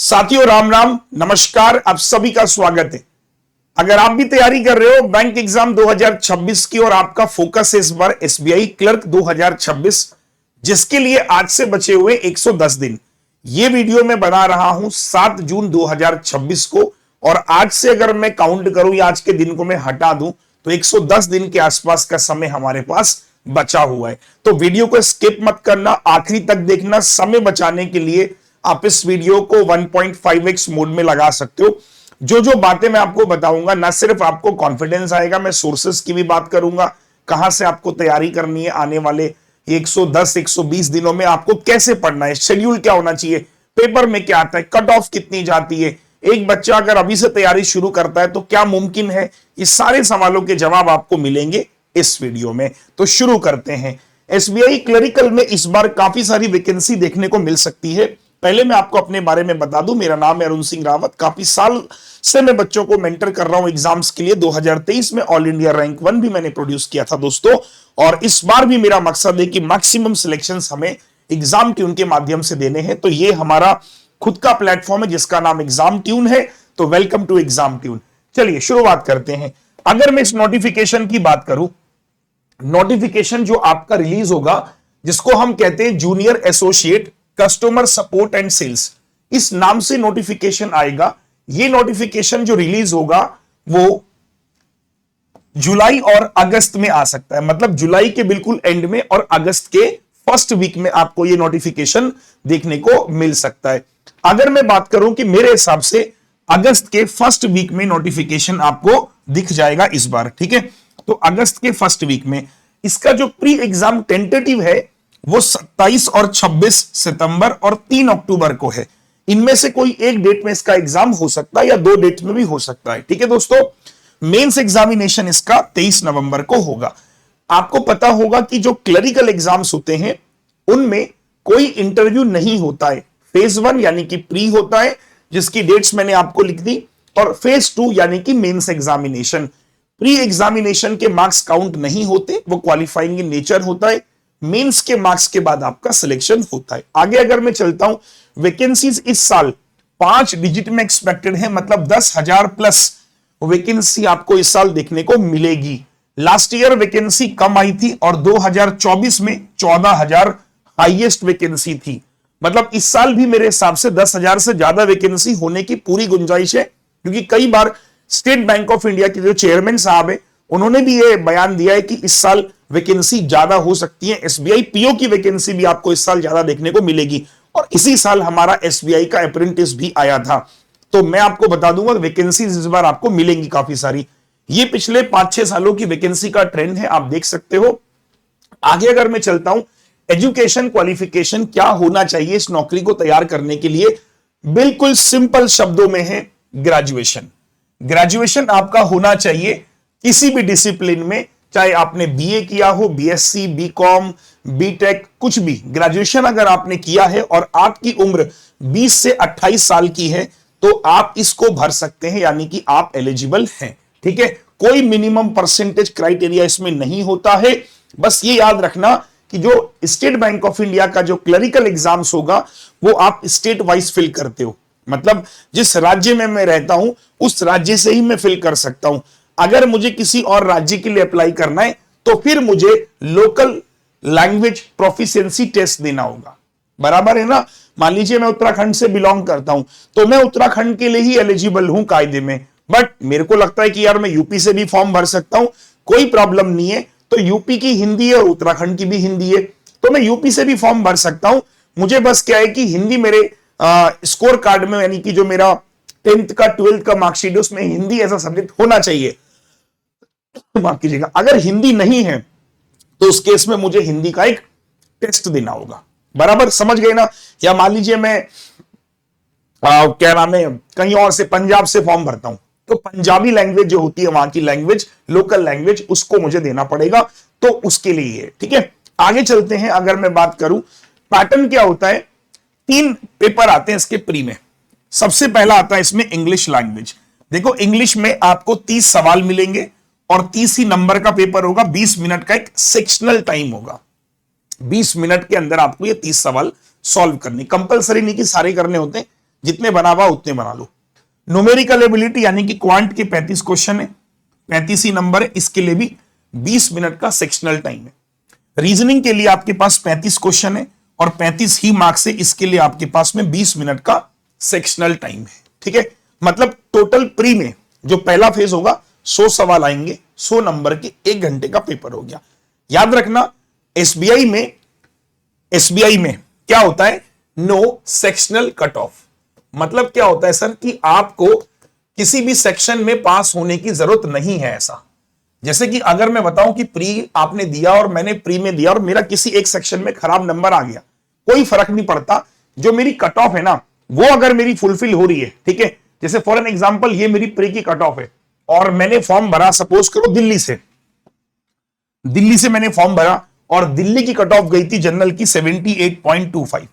साथियों राम राम नमस्कार, आप सभी का स्वागत है। अगर आप भी तैयारी कर रहे हो बैंक एग्जाम 2026 की और आपका फोकस है इस बार एसबीआई क्लर्क 2026, जिसके लिए आज से बचे हुए 110 दिन, ये वीडियो मैं बना रहा हूं 7 जून 2026 को। और आज से अगर मैं काउंट करूं या आज के दिन को मैं हटा दूं तो 110 दिन के आसपास का समय हमारे पास बचा हुआ है। तो वीडियो को स्किप मत करना, आखिरी तक देखना। समय बचाने के लिए आप इस वीडियो को 1.5x मोड में लगा सकते हो। जो जो बातें मैं आपको बताऊंगा, ना सिर्फ आपको कॉन्फिडेंस आएगा, मैं सोर्सेस की भी बात करूंगा, कहां से आपको तैयारी करनी है, आने वाले 110-120 दिनों में आपको कैसे पढ़ना है, शेड्यूल क्या होना चाहिए, पेपर में क्या आता है, कट ऑफ कितनी जाती है, एक बच्चा अगर अभी से तैयारी शुरू करता है तो क्या मुमकिन है, ये सारे सवालों के जवाब आपको मिलेंगे इस वीडियो में। तो शुरू करते हैं। एसबीआई क्लरिकल में इस बार काफी सारी वैकेंसी देखने को मिल सकती है। पहले मैं आपको अपने बारे में बता दूं, मेरा नाम है अरुण सिंह रावत। काफी साल से मैं बच्चों को मेंटर कर रहा हूं एग्जाम्स के लिए। 2023 में ऑल इंडिया रैंक 1 भी मैंने प्रोड्यूस किया था दोस्तों, और इस बार भी मेरा मकसद है कि मैक्सिमम सिलेक्शंस हमें एग्जाम ट्यून के माध्यम से देने हैं। तो ये हमारा खुद का प्लेटफॉर्म है जिसका नाम एग्जाम ट्यून है। तो वेलकम टू एग्जाम ट्यून। चलिए शुरुआत करते हैं। अगर मैं इस नोटिफिकेशन की बात करूं, नोटिफिकेशन जो आपका रिलीज होगा, जिसको हम कहते हैं junior associate customer support and sales, इस नाम से नोटिफिकेशन आएगा। ये नोटिफिकेशन जो रिलीज होगा वो जुलाई और अगस्त में आ सकता है, मतलब जुलाई के बिल्कुल एंड में और अगस्त के फर्स्ट वीक में आपको ये नोटिफिकेशन देखने को मिल सकता है। अगर मैं बात करूं कि मेरे हिसाब से अगस्त के फर्स्ट वीक में नोटिफिकेशन आपको दिख जाएगा इस बार, ठीक है। तो अगस्त के फर्स्ट वीक में इसका जो प्री एग्जाम टेंटेटिव है वो 27 और 26 सितंबर और 3 अक्टूबर को है। इनमें से कोई एक डेट में इसका एग्जाम हो सकता है या दो डेट में भी हो सकता है, ठीक है दोस्तों। मेंस एग्जामिनेशन इसका 23 नवंबर को होगा। आपको पता होगा कि जो क्लरिकल एग्जाम्स होते हैं उनमें कोई इंटरव्यू नहीं होता है। फेज 1 यानी कि प्री होता है, जिसकी डेट्स मैंने आपको लिख दी, और फेज 2 यानी कि मेंस एग्जामिनेशन। प्री एग्जामिनेशन के मार्क्स काउंट नहीं होते, वो क्वालिफाइंग इन नेचर होता है। मेंस के मार्क्स के बाद आपका सिलेक्शन होता है। आगे अगर मैं चलता हूं, वैकेंसीज इस साल 5 डिजिट में एक्सपेक्टेड है, मतलब 10,000 प्लस वैकेंसी आपको इस साल देखने को मिलेगी। लास्ट ईयर वैकेंसी कम आई थी और 2024 में 14,000 हाईएस्ट वैकेंसी थी। मतलब इस साल भी मेरे हिसाब से 10,000 से ज्यादा वैकेंसी होने की पूरी गुंजाइश है, क्योंकि कई बार स्टेट बैंक ऑफ इंडिया के जो चेयरमैन साहब है उन्होंने भी ये बयान दिया है कि इस साल वैकेंसी ज्यादा हो सकती है। एसबीआई पीओ की वैकेंसी भी आपको इस साल ज्यादा देखने को मिलेगी, और इसी साल हमारा एसबीआई का अप्रेंटिस भी आया था। तो मैं आपको बता दूंगा वैकेंसीज इस बार आपको मिलेंगी काफी सारी। ये पिछले 5-6 सालों की वैकेंसी का ट्रेंड है, आप देख सकते हो। आगे अगर मैं चलता हूं, एजुकेशन क्वालिफिकेशन क्या होना चाहिए इस नौकरी को तैयार करने के लिए, बिल्कुल सिंपल शब्दों में है ग्रेजुएशन। ग्रेजुएशन आपका होना चाहिए किसी भी डिसिप्लिन में, चाहे आपने बीए किया हो, बीएससी, बीकॉम, बीटेक, कुछ भी। ग्रेजुएशन अगर आपने किया है और आपकी उम्र 20 से 28 साल की है तो आप इसको भर सकते हैं, यानी कि आप एलिजिबल हैं, ठीक है। कोई मिनिमम परसेंटेज क्राइटेरिया इसमें नहीं होता है। बस ये याद रखना कि जो स्टेट बैंक ऑफ इंडिया का जो क्लरिकल एग्जाम्स होगा वो आप स्टेट वाइज फिल करते हो, मतलब जिस राज्य में मैं रहता हूं उस राज्य से ही मैं फिल कर सकता हूं। अगर मुझे किसी और राज्य के लिए अप्लाई करना है तो फिर मुझे लोकल लैंग्वेज प्रोफिशिएंसी टेस्ट देना होगा, बराबर है ना। मान लीजिए मैं उत्तराखंड से बिलोंग करता हूं तो मैं उत्तराखंड के लिए ही एलिजिबल हूं कायदे में, बट मेरे को लगता है कि यार मैं यूपी से भी फॉर्म भर सकता हूं, कोई प्रॉब्लम नहीं है। तो यूपी की हिंदी है और उत्तराखंड की भी हिंदी है, तो मैं यूपी से भी फॉर्म भर सकता हूं। मुझे बस क्या है कि हिंदी मेरे स्कोर कार्ड में, यानी कि जो मेरा 10th का 12th का मार्कशीट है उसमें हिंदी ऐसा सब्जेक्ट होना चाहिए। माफ कीजिएगा, अगर हिंदी नहीं है तो उस केस में मुझे हिंदी का एक टेस्ट देना होगा, बराबर समझ गए ना। या मान लीजिए मैं क्या नाम है, कहीं और से, पंजाब से फॉर्म भरता हूं तो पंजाबी लैंग्वेज जो होती है, वहां की लैंग्वेज, लोकल लैंग्वेज, उसको मुझे देना पड़ेगा। तो उसके लिए है, ठीक है। आगे चलते हैं। अगर मैं बात करूं पैटर्न क्या होता है, 3 पेपर आते हैं इसके प्री में। सबसे पहला आता है इसमें इंग्लिश लैंग्वेज। देखो इंग्लिश में आपको 30 सवाल मिलेंगे और 30 ही नंबर का पेपर होगा। 20 मिनट का एक सेक्शनल टाइम होगा। 20 मिनट के अंदर आपको ये 30 सवाल सॉल्व करने, कंपलसरी नहीं कि सारे करने होते हैं, जितने बना हुआ उतने बना लो। न्यूमेरिकल एबिलिटी यानी कि क्वांट के 35 क्वेश्चन है, 35 ही नंबर है, इसके लिए भी 20 मिनट का सेक्शनल टाइम है। रीजनिंग के लिए आपके पास 35 क्वेश्चन है और 35 ही मार्क्स है, इसके लिए आपके पास में 20 मिनट का सेक्शनल टाइम है। ठीक है, मतलब टोटल प्री में जो पहला फेज होगा 100 सवाल आएंगे, 100 नंबर के 1 घंटे का पेपर हो गया। याद रखना एसबीआई में क्या होता है, नो सेक्शनल कट ऑफ। मतलब क्या होता है सर कि आपको किसी भी सेक्शन में पास होने की जरूरत नहीं है। ऐसा जैसे कि अगर मैं बताऊं कि प्री आपने दिया और मैंने प्री में दिया और मेरा किसी एक सेक्शन में खराब नंबर आ गया, कोई फर्क नहीं पड़ता। जो मेरी कट ऑफ है ना, वो अगर मेरी फुलफिल हो रही है, ठीक है, जैसे फॉर एन एग्जांपल ये मेरी प्री की कट ऑफ है और मैंने फॉर्म भरा, सपोज करो दिल्ली से मैंने फॉर्म भरा और दिल्ली की कट ऑफ गई थी जनरल की 78.25।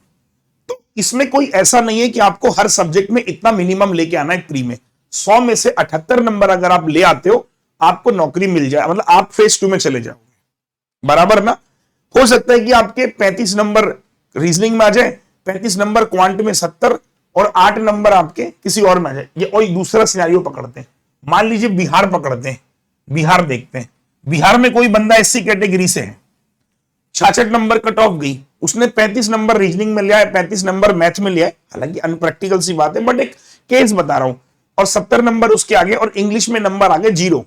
तो इसमें कोई ऐसा नहीं है कि आपको हर सब्जेक्ट में इतना मिनिमम लेके आना है प्री में। 100 में से 78 नंबर अगर आप ले आते हो, आपको नौकरी मिल जाए, मतलब आप फेज 2 में चले जाओगे, बराबर ना। हो सकता है कि आपके 35 नंबर रीजनिंग में आ जाए, 35 नंबर क्वांट में 70 और 8 नंबर आपके किसी और में आ जाए। ये और दूसरा सिनेरियो पकड़ते हैं, मान लीजिए बिहार पकड़ते हैं, बिहार देखते हैं, बिहार में कोई बंदा एससी कैटेगरी से है, 66 नंबर कट ऑफ गई, उसने 35 नंबर रीजनिंग में लिया है, 35 नंबर मैथ में लिया है, हालांकि अनप्रैक्टिकल सी बात है बट एक केस बता रहा हूं, और 70 नंबर उसके आगे और इंग्लिश में नंबर आ गए 0,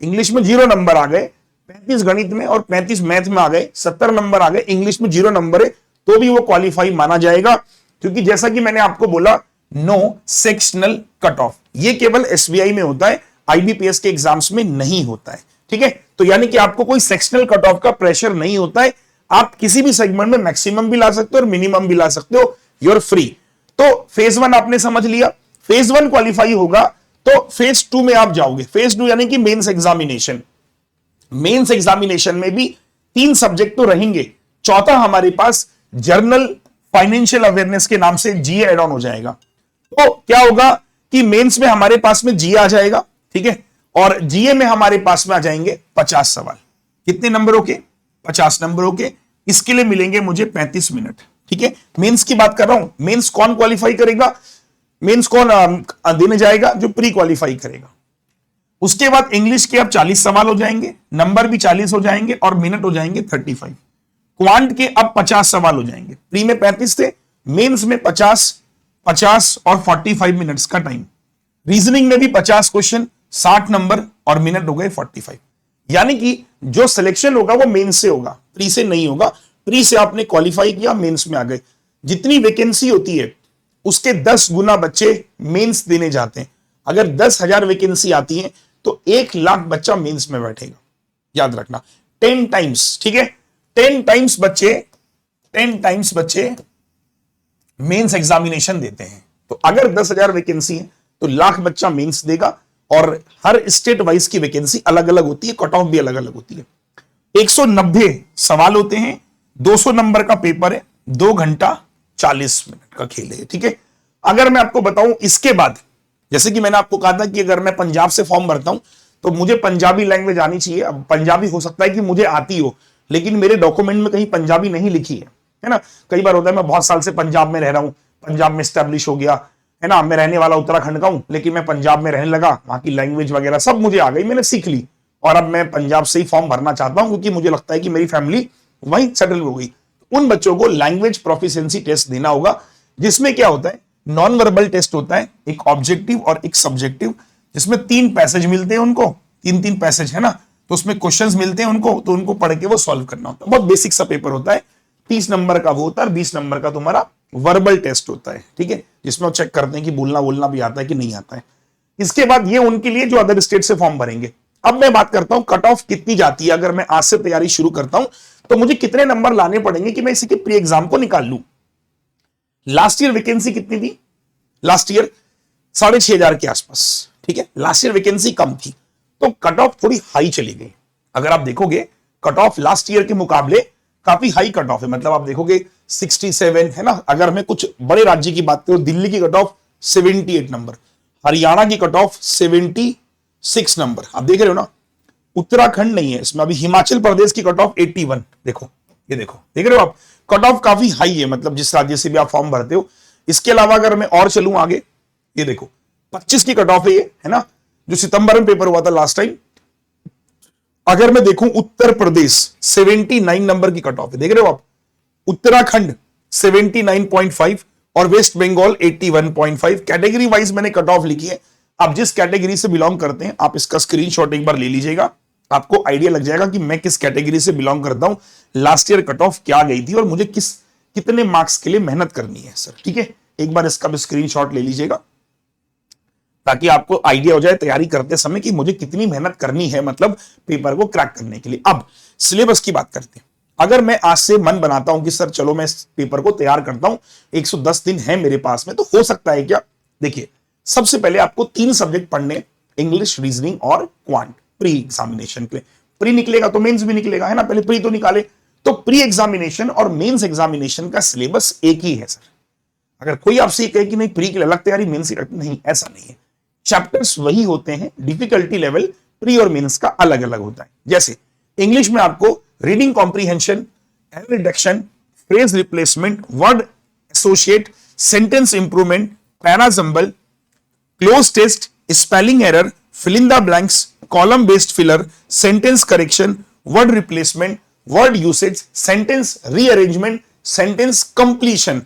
इंग्लिश में 0 नंबर आ गए, 35 गणित में और 35 मैथ में आ गए, 70 नंबर आ गए, इंग्लिश में 0 नंबर है, तो भी वो क्वालिफाई माना जाएगा। क्योंकि जैसा कि मैंने आपको बोला, नो सेक्शनल कट ऑफ, ये केवल एसबीआई में होता है, आईबीपीएस के एग्जाम्स में नहीं होता है। ठीक है, तो यानी कि आपको कोई सेक्शनल कट ऑफ का प्रेशर नहीं होता है, आप किसी भी सेगमेंट में मैक्सिमम भी ला सकते हो और मिनिमम भी ला सकते हो, यू आर फ्री। तो फेज 1 आपने समझ लिया, फेज 1 क्वालिफाई होगा तो फेज 2 में आप जाओगे। फेज 2 यानी कि मेंस एग्जामिनेशन। मेंस एग्जामिनेशन में भी 3 सब्जेक्ट तो रहेंगे, चौथा हमारे पास जर्नल फाइनेंशियल अवेयरनेस के नाम से जीए एड ऑन हो जाएगा। तो क्या होगा कि मेंस में हमारे पास में जीए आ जाएगा, ठीक है, और जीए में हमारे पास में आ जाएंगे 50 सवाल। कितने नंबरों के? 50 नंबरों के। इसके लिए मिलेंगे मुझे 35 मिनट। ठीक है, मेंस की बात कर रहा हूं, मेंस कौन क्वालिफाई करेगा, मेंस कौन देने जाएगा, जो प्री क्वालिफाई करेगा। उसके बाद इंग्लिश के अब 40 सवाल हो जाएंगे, नंबर भी 40 हो जाएंगे और मिनट हो जाएंगे 35। क्वांट के अब 50 सवाल हो जाएंगे, प्री में 35 थे, मेंस में 50 और 45 मिनट्स का टाइम। रीजनिंग में भी 50 क्वेश्चन, 60 नंबर और मिनट हो गए 45। यानी कि जो सिलेक्शन होगा वो मेंस से होगा, प्री से नहीं होगा। प्री से आपने क्वालिफाई किया, मेंस में आ गए। जितनी वैकेंसी होती है उसके 10 गुना बच्चे मेंस देने जाते हैं। अगर 10,000 वैकेंसी आती है तो 1 लाख बच्चा मेंस में बैठेगा, याद रखना। 10 टाइम्स, ठीक है, 10 टाइम्स बच्चे मेंस एग्जामिनेशन देते हैं। तो अगर 10,000 वैकेंसी है तो लाख बच्चा मेंस देगा, और हर स्टेट वाइज की वैकेंसी अलग अलग होती है, कट ऑफ भी अलग अलग होती है। 190 सवाल होते हैं, 200 नंबर का पेपर है, 2 घंटा 40 मिनट का खेल है। ठीक है, अगर मैं आपको बताऊं इसके बाद, जैसे कि मैंने आपको कहा था कि अगर मैं पंजाब से फॉर्म भरता हूं तो मुझे पंजाबी लैंग्वेज आनी चाहिए। अब पंजाबी हो सकता है कि मुझे आती हो, लेकिन मेरे डॉक्यूमेंट में कहीं पंजाबी नहीं लिखी है ना। कई बार होता है मैं बहुत साल से पंजाब में रह रहा हूं, पंजाब में स्टैब्लिश हो गया है ना, मैं रहने वाला उत्तराखंड का हूं, लेकिन मैं पंजाब में रहने लगा, वहां की लैंग्वेज वगैरह सब मुझे आ गई, मैंने सीख ली, और अब मैं पंजाब से ही फॉर्म भरना चाहता हूं क्योंकि मुझे लगता है कि मेरी फैमिली वहीं सेटल हो गई। उन बच्चों को लैंग्वेज प्रोफिशिएंसी टेस्ट देना होगा, जिसमें क्या होता है, नॉन वर्बल टेस्ट होता है, एक ऑब्जेक्टिव और एक सब्जेक्टिव, जिसमें 3 पैसेज मिलते हैं उनको, 3 पैसेज है ना, तो उसमें क्वेश्चंस मिलते हैं उनको, तो उनको पढ़ के वो सॉल्व करना होता है। बहुत बेसिक सा पेपर होता है, 30 नंबर का वो होता है, 20 नंबर का तुम्हारा वर्बल टेस्ट होता है। ठीक है, जिसमें चेक करते हैं कि बोलना भी आता है कि नहीं आता है। इसके बाद ये उनके लिए जो अदर स्टेट से फॉर्म भरेंगे। अब मैं बात करता हूं कट ऑफ कितनी जाती है। अगर मैं आज से तैयारी शुरू करता हूं तो मुझे कितने नंबर लाने पड़ेंगे कि मैं इसी के प्री एग्जाम को निकाल लूं। लास्ट ईयर वैकेंसी कितनी थी? लास्ट ईयर 6,500 के आसपास। ठीक है, लास्ट ईयर वैकेंसी कम थी तो कट ऑफ थोड़ी हाई चली गई। अगर आप देखोगे कट ऑफ लास्ट ईयर के मुकाबले काफी हाई कट ऑफ है, मतलब आप देखोगे 67 है ना। अगर मैं कुछ बड़े राज्य की बात करूं, दिल्ली की कट ऑफ 78 नंबर, हरियाणा की कट ऑफ 76 नंबर, आप देख रहे हो ना। उत्तराखंड नहीं है इसमें, अभी हिमाचल प्रदेश की कट ऑफ 81। देखो, ये देखो, देख रहे हो आप, कट ऑफ काफी हाई है, मतलब जिस राज्य से भी आप फॉर्म भरते हो। इसके अलावा अगर मैं और चलूं आगे, ये देखो 25 की कट ऑफ है ये, है ना, जो सितंबर में पेपर हुआ था लास्ट टाइम। अगर मैं देखूं उत्तर प्रदेश 79 नंबर की कट ऑफ है, देख रहे हो आप, उत्तराखंड 79.5 और वेस्ट बंगाल 81.5। कैटेगरी वाइज मैंने कट ऑफ लिखी है। आप जिस कैटेगरी से बिलोंग करते हैं आप इसका स्क्रीनशॉट एक बार ले लीजिएगा, आपको आइडिया लग जाएगा कि मैं किस कैटेगरी से बिलोंग करता हूं, लास्ट ईयर कट ऑफ क्या गई थी और मुझे कितने मार्क्स के लिए मेहनत करनी है सर। ठीक है, एक बार इसका भी स्क्रीनशॉट ले लीजिएगा ताकि आपको आइडिया हो जाए तैयारी करते समय कि मुझे कितनी मेहनत करनी है, मतलब पेपर को क्रैक करने के लिए। अब सिलेबस की बात करते हैं। अगर मैं आज से मन बनाता हूं कि सर चलो मैं इस पेपर को तैयार करता हूं, 110 दिन है मेरे पास में, तो हो सकता है क्या? देखिए, सबसे पहले आपको 3 सब्जेक्ट पढ़ने, इंग्लिश, रीजनिंग और क्वांट, प्री एग्जामिनेशन के लिए। प्री निकलेगा तो मेंस भी निकलेगा, है ना, पहले प्री तो निकाले। तो प्री एग्जामिनेशन और मेंस एग्जामिनेशन का सिलेबस एक ही है सर। अगर कोई आपसे कहे कि नहीं प्री के लिए अलग तैयारी, मेंस की अलग, नहीं, ऐसा नहीं है। चैप्टर्स वही होते हैं, डिफिकल्टी लेवल प्री और मेंस का अलग अलग होता है। जैसे इंग्लिश में आपको reading comprehension, error reduction, phrase replacement, word associate, sentence improvement, parajumble, cloze test, spelling error, fill in the blanks, column based filler, sentence correction, word replacement, word usage, sentence rearrangement, sentence completion,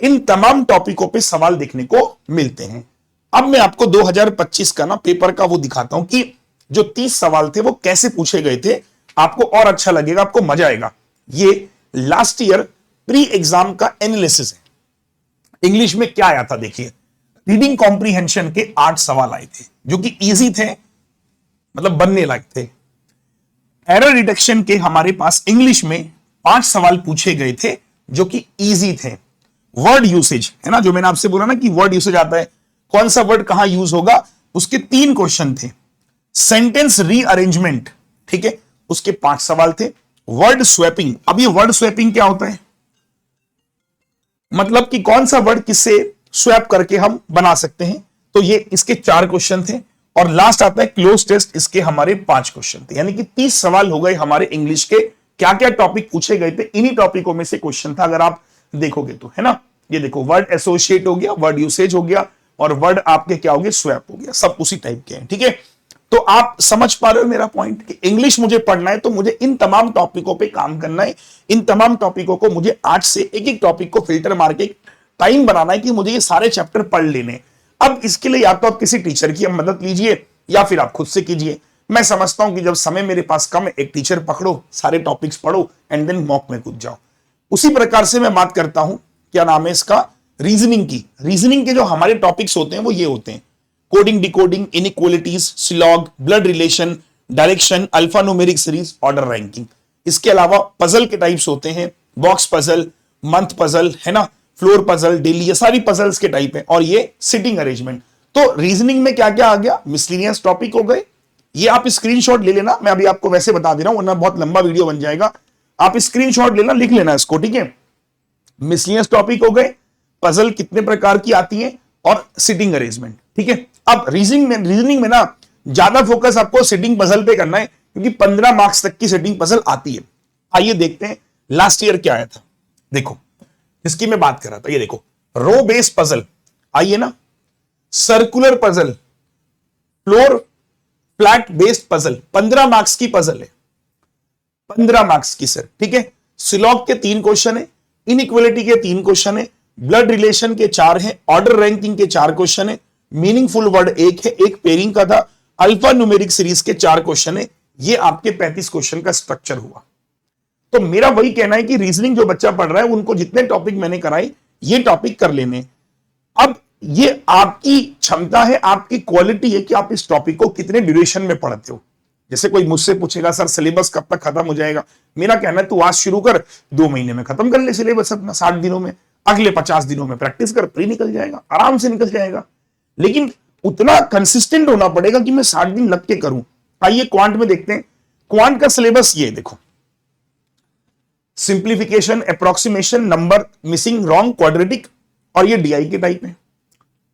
इन तमाम टॉपिकों पे सवाल देखने को मिलते हैं। अब मैं आपको 2025 का ना पेपर का वो दिखाता हूं कि जो 30 सवाल थे वो कैसे पूछे गए थे, आपको और अच्छा लगेगा, आपको मजा आएगा। ये लास्ट ईयर प्री एग्जाम का एनालिसिस है। इंग्लिश में क्या आया था देखिए, रीडिंग कॉम्प्रीहेंशन के 8 सवाल आए थे जो कि इजी थे, मतलब बनने लायक थे। एरर डिटेक्शन के हमारे पास इंग्लिश में 5 सवाल पूछे गए थे जो कि इजी थे। वर्ड यूसेज, है ना, जो मैंने आपसे बोला ना कि वर्ड यूसेज आता है, कौन सा वर्ड कहां यूज होगा, उसके 3 क्वेश्चन थे। सेंटेंस रीअरेंजमेंट, ठीक है, उसके 5 सवाल थे। वर्ड स्वैपिंग, अब ये वर्ड स्वैपिंग क्या होता है, मतलब कि कौन सा वर्ड किससे स्वैप करके हम बना सकते हैं, तो ये इसके 4 क्वेश्चन थे। और लास्ट आता है क्लोज टेस्ट, इसके हमारे 5 क्वेश्चन थे। यानी कि 30 सवाल हो गए हमारे इंग्लिश के। क्या क्या टॉपिक पूछे गए थे, इन्हीं टॉपिकों में से क्वेश्चन था, अगर आप देखोगे तो, है ना। ये देखो, वर्ड एसोसिएट हो गया, वर्ड यूसेज हो गया, और वर्ड आपके क्या हो गए, स्वैप हो गया, सब उसी टाइप के हैं। ठीक है, तो आप समझ पा रहे हो मेरा पॉइंट कि इंग्लिश मुझे पढ़ना है तो मुझे इन तमाम टॉपिकों पे काम करना है। इन तमाम टॉपिकों को मुझे आज से एक एक टॉपिक को फिल्टर मार के टाइम बनाना है कि मुझे ये सारे चैप्टर पढ़ लेने। अब इसके लिए या तो आप किसी टीचर की मदद लीजिए या फिर आप खुद से कीजिए। मैं समझता हूं कि जब समय मेरे पास कम है, एक टीचर पकड़ो, सारे टॉपिक्स पढ़ो एंड देन मॉक में कूद जाओ। उसी प्रकार से मैं बात करता हूं, क्या नाम है इसका, रीजनिंग की। रीजनिंग के जो हमारे टॉपिक्स होते हैं वो ये होते हैं, coding, decoding, inequalities, syllogism, blood relation, direction, alpha numeric series, order ranking. इसके अलावा पजल के टाइप्स होते हैं, बॉक्स पजल, मंथ पजल, है ना, फ्लोर पजल, डेली, ये सारी पजल्स के टाइप है। और ये सिटिंग अरेंजमेंट। तो रीजनिंग में क्या क्या आ गया, मिसलिनियस टॉपिक हो गए, ये आप स्क्रीनशॉट ले लेना, मैं अभी आपको वैसे बता दे रहा हूं वरना बहुत लंबा वीडियो बन जाएगा। आप स्क्रीनशॉट लेना, लिख लेना इसको, ठीक है। मिसलिनियस टॉपिक हो गए, पजल कितने प्रकार की आती है, और सिटिंग अरेंजमेंट, ठीक है। अब रीजनिंग में ना ज्यादा फोकस आपको सिटिंग पजल पे करना है क्योंकि 15 मार्क्स तक की सिटिंग पजल आती है। आइए देखते हैं लास्ट ईयर क्या आया था। देखो, इसकी मैं बात कर रहा था, ये देखो, रो बेस पजल, आइए ना, circular puzzle, floor flat based puzzle, 15 marks की पजल है, 15 मार्क्स की सर, ठीक है। सिलॉग के 3 क्वेश्चन है, इनइक्वालिटी के 3 क्वेश्चन है, ब्लड रिलेशन के 4 है, ऑर्डर रैंकिंग के 4 क्वेश्चन है, मीनिंगफुल वर्ड 1 है, एक पेयरिंग का था, अल्फा न्यूमेरिक सीरीज के 4 क्वेश्चन है। ये आपके 35 क्वेश्चन का स्ट्रक्चर हुआ। तो मेरा वही कहना है कि रीजनिंग जो बच्चा पढ़ रहा है उनको जितने टॉपिक मैंने कराए ये टॉपिक कर लेने। अब ये आपकी क्षमता है, आपकी क्वालिटी है कि आप इस टॉपिक को कितने ड्यूरेशन में पढ़ते हो। जैसे कोई मुझसे पूछेगा सर सिलेबस कब तक खत्म हो जाएगा, मेरा कहना है तू आज शुरू कर, 2 महीने में खत्म कर ले सिलेबस अपना, 60 दिनों में, अगले 50 दिनों में प्रैक्टिस कर, प्री निकल जाएगा, आराम से निकल जाएगा। लेकिन उतना कंसिस्टेंट होना पड़ेगा कि मैं 60 दिन लग के करूं। आइए क्वांट में देखते हैं। क्वांट का सिलेबस ये देखो, simplification, approximation, number missing, wrong, quadratic, और ये डीआई के टाइप है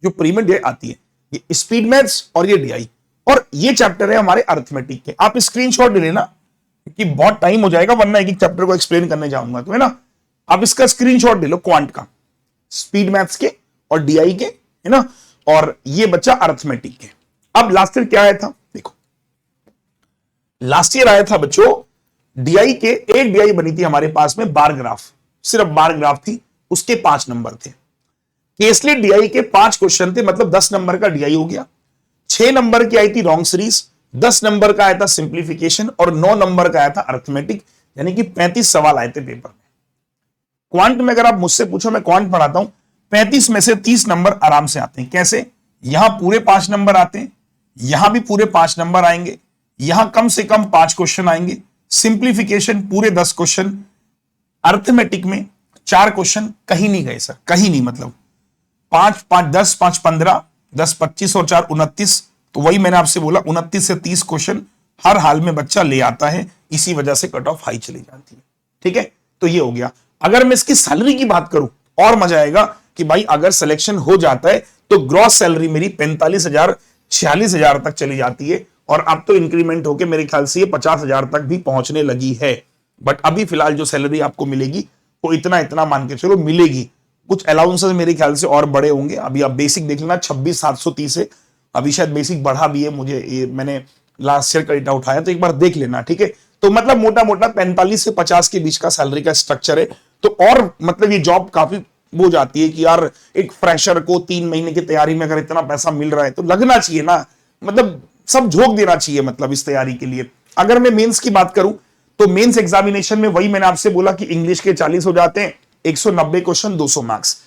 जो प्री में आती है, ये स्पीड मैथ्स और ये डीआई, और ये चैप्टर है हमारे अरिथमेटिक के। आप स्क्रीनशॉट ले लेना क्योंकि बहुत टाइम हो जाएगा वरना एक एक चैप्टर को एक्सप्लेन करने जाऊंगा, तो है ना। आप इसका स्क्रीनशॉट ले लो क्वांट का, स्पीड मैथ्स के और डीआई के, है ना, और ये बच्चा अर्थमेटिक के। अब लास्ट ईयर क्या आया था, देखो लास्ट ईयर आया था बच्चों डीआई के, एक डीआई बनी थी हमारे पास में बार ग्राफ, सिर्फ बार ग्राफ थी, उसके 5 नंबर थे। केसली डीआई के 5 क्वेश्चन थे, मतलब 10 नंबर का डीआई हो गया। 6 नंबर की आई थी रॉन्ग सीरीज, 10 नंबर का आया था सिंप्लीफिकेशन और 9 नंबर का आया था अर्थमेटिक, यानी कि 35 सवाल आए थे पेपर में। क्वांट में अगर आप मुझसे पूछो, मैं क्वांट पढ़ाता हूं, 35 में से 30 नंबर आराम से आते हैं। कैसे? यहां पूरे 5 नंबर आते हैं, यहां भी पूरे 5 नंबर आएंगे, यहां कम से कम 5 क्वेश्चन आएंगे, सिंप्लीफिकेशन पूरे 10 क्वेश्चन, अर्थमेटिक में 4 क्वेश्चन कहीं नहीं गए सर, कहीं नहीं, मतलब 5 5 10 5 15 10 25 और 4 29, तो वही मैंने आपसे बोला 29 से 30 क्वेश्चन हर हाल में बच्चा ले आता है, इसी वजह से कट ऑफ हाई चली जाती है। ठीक है, तो ये हो गया। अगर मैं इसकी सैलरी की बात करूं और मजा आएगा कि भाई अगर सिलेक्शन हो जाता है तो ग्रॉस सैलरी मेरी 45,000 46,000 तक चली जाती है, और अब तो इंक्रीमेंट होके मेरे ख्याल से ये 50,000 तक भी पहुंचने लगी है। बट अभी फिलहाल जो सैलरी आपको मिलेगी वो इतना इतना मान के चलो मिलेगी, कुछ अलाउंसेस मेरे ख्याल से और बड़े होंगे। अभी आप बेसिक देख लेना 26,730 है, अभी शायद बेसिक बढ़ा भी है, मुझे ये मैंने लास्ट ईयर का डेटा उठाया तो एक बार देख लेना। ठीक है, तो मतलब मोटा मोटा 45 से 50 के बीच का सैलरी का स्ट्रक्चर है। तो और मतलब ये जॉब काफी हो जाती है कि यार एक फ्रेशर को 3 महीने की तैयारी में अगर इतना पैसा मिल रहा है तो लगना चाहिए ना, मतलब सब झोंक देना चाहिए मतलब इस तैयारी के लिए। अगर मैं मेंस की बात करूं तो मेंस एग्जामिनेशन में वही मैंने आपसे बोला कि इंग्लिश के 40 हो जाते हैं, 190 क्वेश्चन 200 मार्क्स।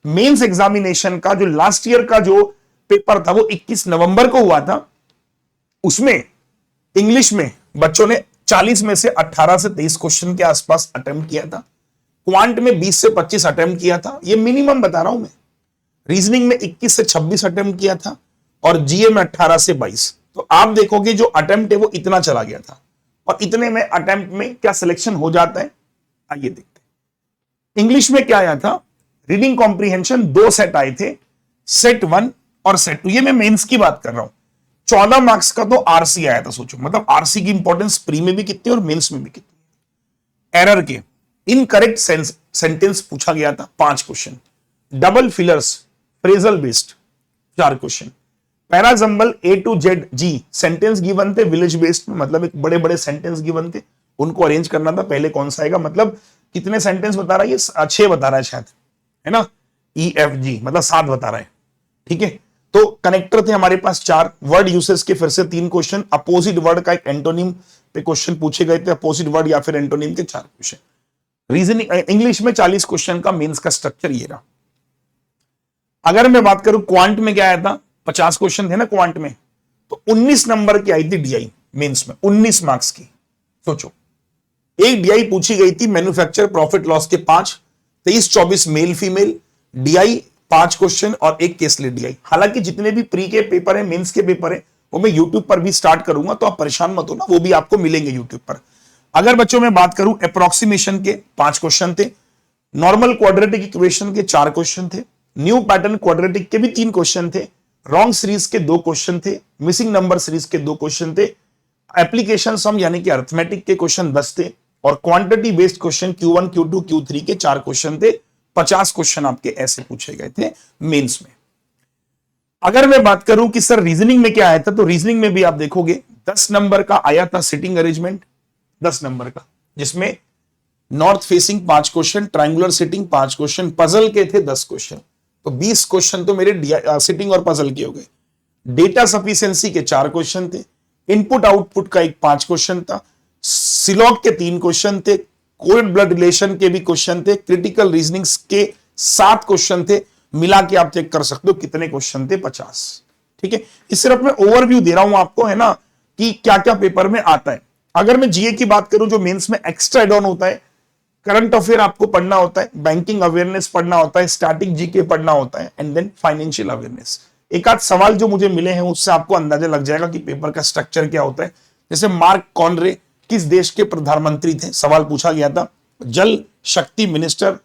मेंस एग्जामिनेशन का जो लास्ट ईयर का जो पेपर था वो 21 नवंबर को हुआ था, उसमें इंग्लिश में बच्चों ने 40 में से 18 से 23 क्वेश्चन के आसपास अटेम्प्ट किया था, क्वांट में 20 से 25 अटेम्प्ट किया था, ये मिनिमम बता रहा हूं मैं। रीजनिंग में 21 से 26 अटेम्प्ट किया था और जीए में 18 से 22। तो आप देखोगे जो अटेम्प्ट है वो इतना चला गया था, और इतने में अटेम्प्ट में क्या सिलेक्शन हो जाता है, आइए देखते हैं। इंग्लिश में क्या आया था, रीडिंग कॉम्प्रिहेंशन 2 सेट आए थे, सेट 1 और सेट 2, ये मैं मेंस की बात कर रहा हूं। 14 मार्क्स का तो आरसी आया था, सोचो मतलब आरसी की इंपॉर्टेंस प्री में भी कितनी और मेंस में भी कितनी। एरर के इनकरेक्ट सेंटेंस पूछा गया था 5 question, double fillers phrasal based 4 question, parajumble A to Z जी सेंटेंस गिवन थे विलेज बेस्ड में, मतलब एक बड़े बड़े सेंटेंस गिवन थे, उनको अरेंज करना था पहले कौन सा आएगा, मतलब कितने सेंटेंस बता रहा है ये, 6 बता रहा है शायद, है ना, EFG मतलब 7 बता रहा है। ठीक है, तो कनेक्टर थे हमारे पास 4, वर्ड यूसेज के फिर से 3 क्वेश्चन, अपोजिट वर्ड का एक एंटोनिम पे क्वेश्चन पूछे गए थे, अपोजिट वर्ड या फिर एंटोनिम के 4 क्वेश्चन। रीजनिंग इंग्लिश में 40 क्वेश्चन का मेंस का स्ट्रक्चर ये रहा। अगर मैं बात करूं क्वांट में क्या आया था, 50 क्वेश्चन थे ना क्वांट में, तो 19 नंबर की आई थी डीआई मेंस में, 19 मार्क्स की। सोचो एक डीआई पूछी गई थी मैन्युफैक्चर प्रॉफिट लॉस के 5, 23-24 मेल फीमेल, डीआई 5 क्वेश्चन और एक केसली डीआई। हालांकि जितने भी प्री के पेपर है, मेंस के पेपर है, वो मैं यूट्यूब पर भी स्टार्ट करूंगा, तो आप परेशान मत हो ना, वो भी आपको मिलेंगे यूट्यूब पर। अगर बच्चों में बात करूं अप्रोक्सीमेशन के 5 क्वेश्चन थे, नॉर्मल क्वाड्रेटिक इक्वेशन के 4 क्वेश्चन थे, न्यू पैटर्न क्वाड्रेटिक के भी 3 क्वेश्चन थे, रॉन्ग सीरीज के 2 क्वेश्चन थे, मिसिंग नंबर सीरीज के 2 क्वेश्चन थे, एप्लीकेशन सम यानी कि अर्थमेटिक के क्वेश्चन 10 थे, और quantity based question Q1 Q2 Q3 के 4 क्वेश्चन थे। 50 क्वेश्चन आपके ऐसे पूछे गए थे मेंस में। अगर मैं बात करूं कि सर रीजनिंग में क्या आया था, तो रीजनिंग में भी आप देखोगे 10 नंबर का आया था सिटिंग अरेंजमेंट, 10 नंबर का, जिसमें north facing 5 question, triangular sitting 5 question, puzzle के थे 10 क्वेश्चन, तो 20 क्वेश्चन तो मेरे सिटिंग और पजल के हो गए। डेटा सफिशिएंसी के 4 क्वेश्चन थे, इनपुट आउटपुट का एक 5 क्वेश्चन था, सिलॉग के 3 क्वेश्चन थे, कोल्ड ब्लड रिलेशन के भी क्वेश्चन थे, क्रिटिकल रीजनिंग्स के 7 क्वेश्चन थे, मिला के आप चेक कर सकते हो कितने क्वेश्चन थे, 50। ठीक है, इस सिर्फ मैं ओवरव्यू दे रहा हूं आपको, है ना, कि क्या क्या पेपर में आता है। अगर मैं जीए की बात करूं, जो मेंस में एक्स्ट्रा एड ऑन होता है, करंट अफेयर आपको पढ़ना होता है, बैंकिंग अवेयरनेस पढ़ना होता है, स्टैटिक जीके पढ़ना होता है, एंड देन फाइनेंशियल अवेयरनेस। एक आध सवाल जो मुझे मिले हैं उससे आपको अंदाजा लग जाएगा कि पेपर का स्ट्रक्चर क्या होता है। जैसे मार्क कॉनरे किस देश के प्रधानमंत्री थे, सवाल पूछा गया था। जल शक्ति मिनिस्टर,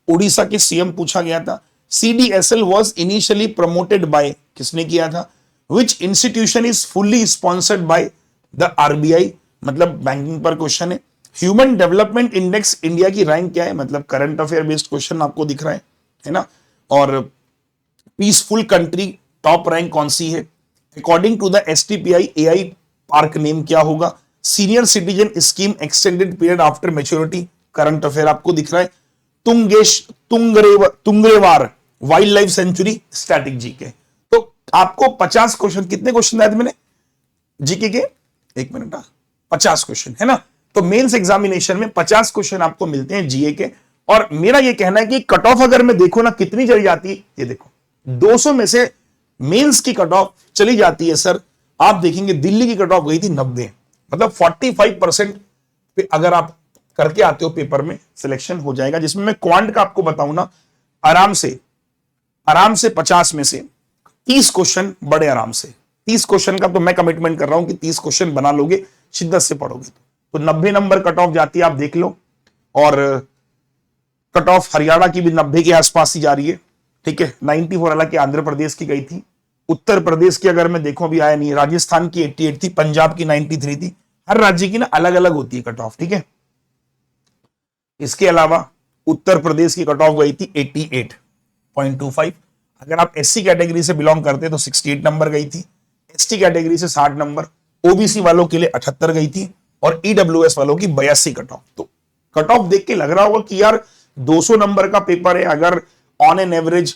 उड़ीसा के सीएम पूछा गया था। CDSL was initially promoted by, किसने किया था। विच institution is fully sponsored by the RBI, मतलब बैंकिंग पर क्वेश्चन है। ह्यूमन डेवलपमेंट इंडेक्स इंडिया की रैंक क्या है, मतलब करंट अफेयर बेस्ड क्वेश्चन आपको दिख रहा है ना। और पीसफुल कंट्री टॉप रैंक कौन सी है, according to the STPI AI park name क्या होगा, senior citizen scheme extended period after maturity, current affair आपको दिख रहा है, Tungareshwar wildlife sanctuary, static GK. तो आपको 50 क्वेश्चन, कितने क्वेश्चन आए थे मैंने जीके के, एक मिनट, 50 क्वेश्चन है ना। तो मेंस एग्जामिनेशन में 50 क्वेश्चन आपको मिलते हैं जीए के। और मेरा ये कहना है कि कट ऑफ अगर मैं देखो ना कितनी चली जाती है, ये देखो 200 में से मेंस की कट ऑफ चली जाती है सर, आप देखेंगे दिल्ली की कट ऑफ गई थी 90, मतलब 45% पे अगर आप करके आते हो पेपर में सिलेक्शन हो जाएगा। जिसमें मैं क्वांट का आपको बताऊं ना, आराम से 50 में से 30 क्वेश्चन बड़े आराम से, 30 क्वेश्चन का तो मैं कमिटमेंट कर रहा हूं कि 30 क्वेश्चन बना लोगे शिद्दत से पढ़ोगे तो 90 नंबर कट ऑफ जाती है, आप देख लो। और कट ऑफ हरियाणा की भी 90 के आसपास ही जा रही है, ठीक है। 94 हालांकि आंध्र प्रदेश की गई थी, उत्तर प्रदेश की अगर मैं देखूं अभी आया नहीं, राजस्थान की 88 थी, पंजाब की 93 थी। हर राज्य की ना अलग अलग होती है कट ऑफ, ठीक है। इसके अलावा उत्तर प्रदेश की कट ऑफ गई थी 88.25। अगर आप एससी कैटेगरी से बिलोंग करते तो 68 नंबर गई थी, एसटी कैटेगरी से 60 नंबर, ओबीसी वालों के लिए 78 गई थी और ईडब्ल्यूएस वालों की 82 कट ऑफ। तो कट ऑफ देख के लग रहा होगा कि यार 200 नंबर का पेपर है, अगर ऑन एन एवरेज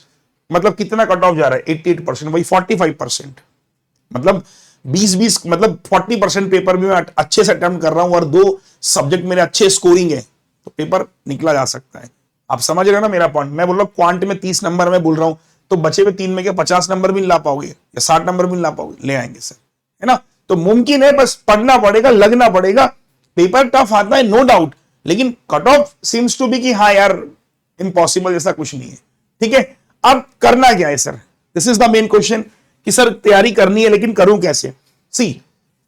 मतलब कितना कट ऑफ जा रहा है, 88%, वही 45%, मतलब 20 मतलब 40% पेपर में मैं अच्छे से अटेम्प्ट कर रहा हूं और 2 सब्जेक्ट मेरे अच्छे स्कोरिंग है तो पेपर निकला जा सकता है। आप समझ रहे हो ना मेरा पॉइंट। मैं बोल रहा हूं क्वांट में 30 नंबर में बोल रहा हूं, तो बचे हुए 3 में के 50 नंबर भी ला पाओगे या 60 नंबर भी ला पाओगे, ले आएंगे सर, है ना। तो मुमकिन है, बस पढ़ना पड़ेगा, लगना पड़ेगा। पेपर टफ आता है नो डाउट, लेकिन cut off seems to be कि हाँ यार इम्पॉसिबल जैसा कुछ नहीं है, ठीक है। अब करना क्या है sir, this is the main question कि सर तैयारी करनी है लेकिन करूं कैसे। सी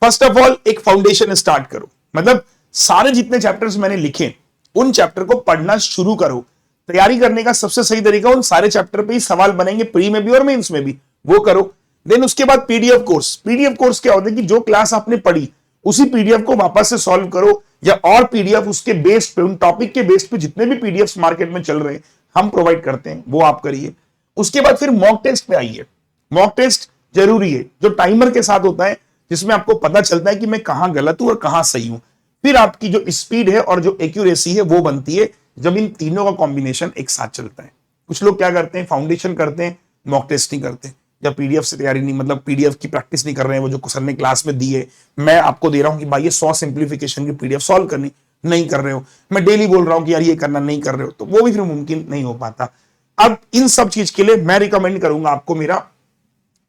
फर्स्ट ऑफ ऑल एक फाउंडेशन स्टार्ट करो, मतलब सारे जितने चैप्टर्स मैंने लिखे उन चैप्टर को पढ़ना शुरू करो। तैयारी करने का सबसे सही तरीका उन सारे चैप्टर पे ही सवाल बनेंगे, प्री में भी और मेंस में भी, वो करो। देन उसके बाद पीडीएफ कोर्स। पीडीएफ कोर्स क्या होता है कि जो क्लास आपने पढ़ी उसी पीडीएफ को वापस से सॉल्व करो, या और पीडीएफ उसके बेस पे, उन टॉपिक के बेस पे जितने भी पीडीएफ मार्केट में चल रहे हैं हम प्रोवाइड करते हैं वो आप करिए। उसके बाद फिर मॉक टेस्ट पे आइए। मॉक टेस्ट जरूरी है, जो टाइमर के साथ होता है, जिसमें आपको पता चलता है कि मैं कहां गलत हूं और कहां सही हूं। फिर आपकी जो स्पीड है और जो एक्यूरेसी है वो बनती है जब इन तीनों का कॉम्बिनेशन एक साथ चलता है। कुछ लोग क्या करते हैं, फाउंडेशन करते हैं, मॉक टेस्ट नहीं करते, या पीडीएफ से तैयारी नहीं, मतलब पीडीएफ की प्रैक्टिस नहीं कर रहे हैं, वो जो सर ने क्लास में दी है मैं आपको दे रहा हूं कि भाई ये 100 सिंप्लीफिकेशन की पीडीएफ सॉल्व करनी, नहीं कर रहे हो। मैं डेली बोल रहा हूं कि यार ये करना, नहीं कर रहे हो, तो वो भी फिर मुमकिन नहीं हो पाता। अब इन सब चीज के लिए मैं रिकमेंड करूंगा आपको, मेरा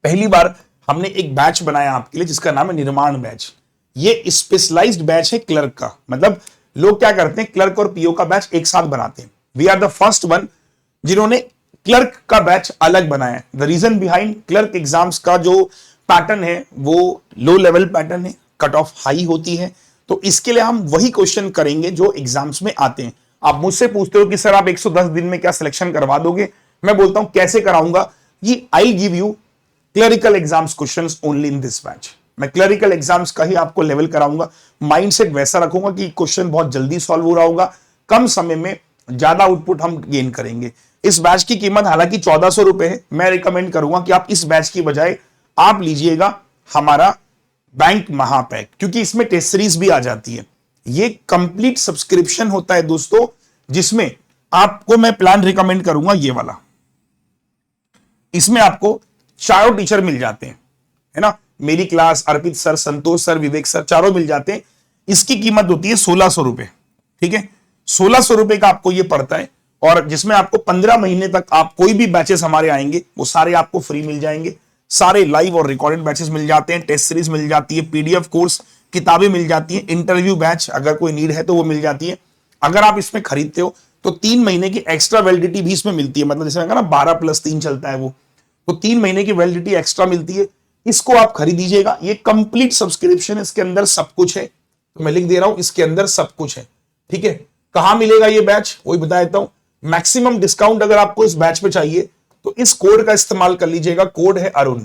पहली बार हमने एक बैच बनाया आपके लिए जिसका नाम है निर्माण बैच। ये स्पेशलाइज्ड बैच है क्लर्क का, मतलब लोग क्या करते हैं क्लर्क और पीओ का बैच एक साथ बनाते हैं। We are the first one जिन्होंने क्लर्क का बैच अलग बनाया है। The reason behind, clerk exams का जो पैटर्न है वो लो लेवल पैटर्न है, कट ऑफ हाई होती है, तो इसके लिए हम वही क्वेश्चन करेंगे जो एग्जाम्स में आते हैं। आप मुझसे पूछते हो कि सर आप 110 दिन में क्या सिलेक्शन करवा दोगे, मैं बोलता हूं कैसे कराऊंगा, ये I give you clerical exams questions only in this batch. मैं क्लरिकल एग्जाम्स का ही आपको लेवल कराऊंगा, माइंडसेट वैसा रखूंगा कि क्वेश्चन बहुत जल्दी सॉल्व हो रहा होगा, कम समय में ज्यादा आउटपुट हम गेन करेंगे। इस बैच की कीमत हालांकि 1400 रुपए है। मैं रिकमेंड करूंगा कि आप इस बैच की बजाय आप लीजिएगा हमारा बैंक महापैक, क्योंकि इसमें टेस्ट सीरीज भी आ जाती है। ये कंप्लीट सब्सक्रिप्शन होता है दोस्तों, जिसमें आपको मैं प्लान रिकमेंड करूंगा ये वाला। इसमें आपको चारों टीचर मिल जाते हैं, है ना, मेरी क्लास, अर्पित सर, संतोष सर, विवेक सर, चारों मिल जाते हैं। इसकी कीमत होती है 1600 रुपए, ठीक है। 1600 रुपए का आपको ये पड़ता है, और जिसमें आपको 15 महीने तक आप कोई भी बैचेस हमारे आएंगे वो सारे आपको फ्री मिल जाएंगे। सारे लाइव और रिकॉर्डेड बैचेस मिल जाते हैं, टेस्ट सीरीज मिल जाती है, पीडीएफ कोर्स, किताबें मिल जाती हैं, इंटरव्यू बैच अगर कोई नीड है तो वो मिल जाती है। अगर आप इसमें खरीदते हो तो 3 महीने की एक्स्ट्रा वैलिडिटी भी इसमें मिलती है, मतलब जैसे ना 12+3 चलता है वो, तो 3 महीने की वैलिडिटी एक्स्ट्रा मिलती है। इसको आप खरीदीजिएगा, ये कंप्लीट सब्सक्रिप्शन, इसके अंदर सब कुछ है, तो मैं लिख दे रहा हूं इसके अंदर सब कुछ है, ठीक है। कहां मिलेगा ये बैच वही बता देता हूं। मैक्सिमम डिस्काउंट अगर आपको इस बैच पे चाहिए तो इस कोड का इस्तेमाल कर लीजिएगा, कोड है अरुण,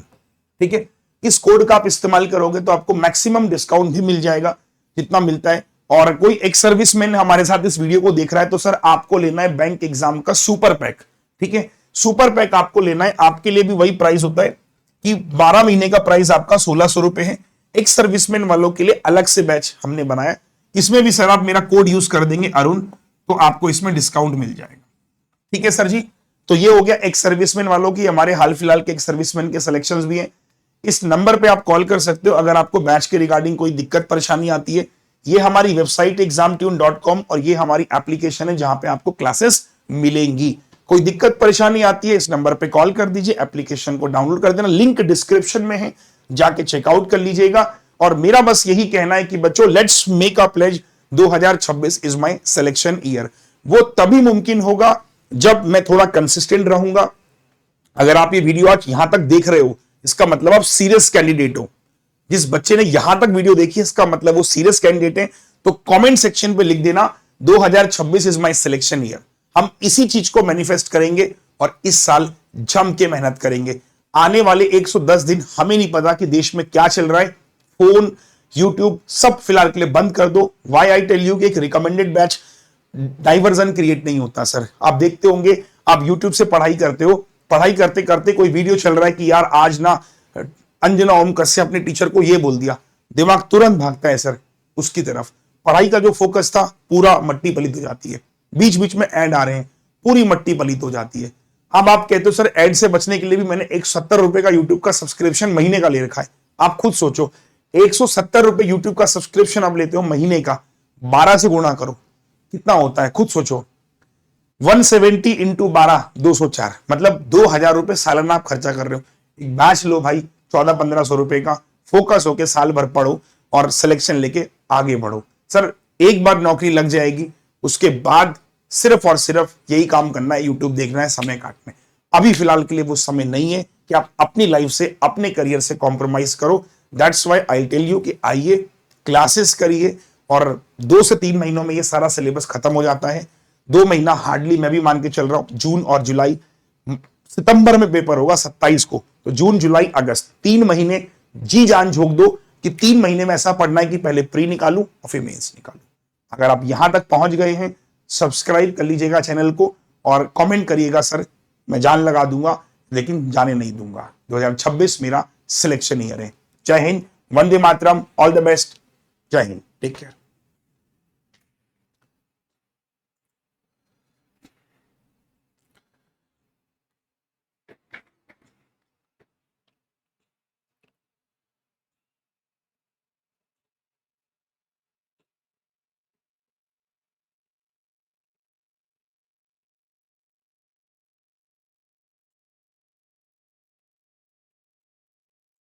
ठीक है। इस कोड का आप इस्तेमाल करोगे तो आपको मैक्सिमम डिस्काउंट भी मिल जाएगा जितना मिलता है। और कोई एक सर्विसमैन हमारे साथ इस वीडियो को देख रहा है तो सर आपको लेना है बैंक एग्जाम का सुपर पैक, ठीक है। सुपर पैक आपको लेना है, आपके लिए भी वही प्राइस होता है कि 12 महीने का प्राइस आपका 1600 रुपए है। एक सर्विसमैन वालों के लिए अलग से बैच हमने बनाया, इसमें भी सर आप मेरा कोड यूज कर देंगे अरुण, तो आपको इसमें डिस्काउंट मिल जाएगा। ठीक है सर जी, तो ये हो गया एक सर्विसमैन वालों की। हमारे हाल फिलहाल के एक सर्विसमैन के सिलेक्शंस भी हैं। इस नंबर पे आप कॉल कर सकते हो अगर आपको बैच के रिगार्डिंग कोई दिक्कत परेशानी आती है। ये हमारी वेबसाइट examtune.com और ये हमारी एप्लीकेशन है जहां पे आपको क्लासेस मिलेंगी। कोई दिक्कत परेशानी आती है इस नंबर पे कॉल कर दीजिए, एप्लीकेशन को डाउनलोड कर देना, लिंक डिस्क्रिप्शन में है, जाके चेकआउट कर लीजिएगा। और मेरा बस यही कहना है कि बच्चों, let's make a pledge 2026 is my selection year. वो तभी मुमकिन होगा जब मैं थोड़ा कंसिस्टेंट रहूंगा। अगर आप ये वीडियो आज यहां तक देख रहे हो, इसका मतलब आप सीरियस कैंडिडेट हो। जिस बच्चे ने यहां तक वीडियो देखी, इसका मतलब वो सीरियस कैंडिडेट है। तो कमेंट सेक्शन पे लिख देना 2026 इज माय सिलेक्शन ईयर। हम इसी चीज को मैनिफेस्ट करेंगे और इस साल जम के मेहनत करेंगे। आने वाले 110 दिन हमें नहीं पता कि देश में क्या चल रहा है। फोन, यूट्यूब सब फिलहाल के लिए बंद कर दो। वाई आई टेल यू कि एक रिकमेंडेड बैच डाइवर्जन क्रिएट नहीं होता सर। आप देखते होंगे, आप यूट्यूब से पढ़ाई करते हो, पढ़ाई करते करते कोई वीडियो चल रहा है कि यार आज ना अंजना ओम कश्यप अपने टीचर को ये बोल दिया, दिमाग तुरंत भागता है सर उसकी तरफ। पढ़ाई का जो फोकस था पूरा मट्टी पलीत हो जाती है। बीच बीच में ऐड आ रहे हैं, पूरी मट्टी पलीत हो जाती है। अब आप कहते हो सर ऐड से बचने के लिए भी मैंने 170 रुपए का यूट्यूब का सब्सक्रिप्शन महीने का ले रखा है। आप खुद सोचो, 170 रुपए यूट्यूब का सब्सक्रिप्शन आप लेते हो महीने का, 12 से गुणा करो कितना होता है, खुद सोचो। 170 इंटू 12 204, मतलब 2000 रुपए सालाना आप खर्चा कर रहे हो। एक बैच लो भाई 1400-1500 रुपए का, फोकस होके साल भर पढ़ो और सिलेक्शन लेके आगे बढ़ो। सर एक बार नौकरी लग जाएगी, उसके बाद सिर्फ और सिर्फ यही काम करना है, यूट्यूब देखना है, समय काटना है। अभी फिलहाल के लिए वो समय नहीं है कि आप अपनी लाइफ से, अपने करियर से कॉम्प्रोमाइज करो। That's why I tell you कि आइए, क्लासेस करिए और 2 से 3 महीनों में ये सारा सिलेबस खत्म हो जाता है। 2 महीना हार्डली मैं भी मान के चल रहा हूं, जून और जुलाई। सितंबर में पेपर होगा 27 को, तो जून जुलाई अगस्त 3 महीने जी जान झोंक दो कि 3 महीने में ऐसा पढ़ना है कि पहले प्री निकालूं और फिर मेंस निकालूं। अगर आप यहां तक पहुंच गए हैं, सब्सक्राइब कर लीजिएगा चैनल को और कमेंट करिएगा सर मैं जान लगा दूंगा लेकिन जाने नहीं दूंगा। 2026 मेरा सिलेक्शन ईयर है। जय Hind, Vande Mataram, all the best, जय हिंद, टेक केयर।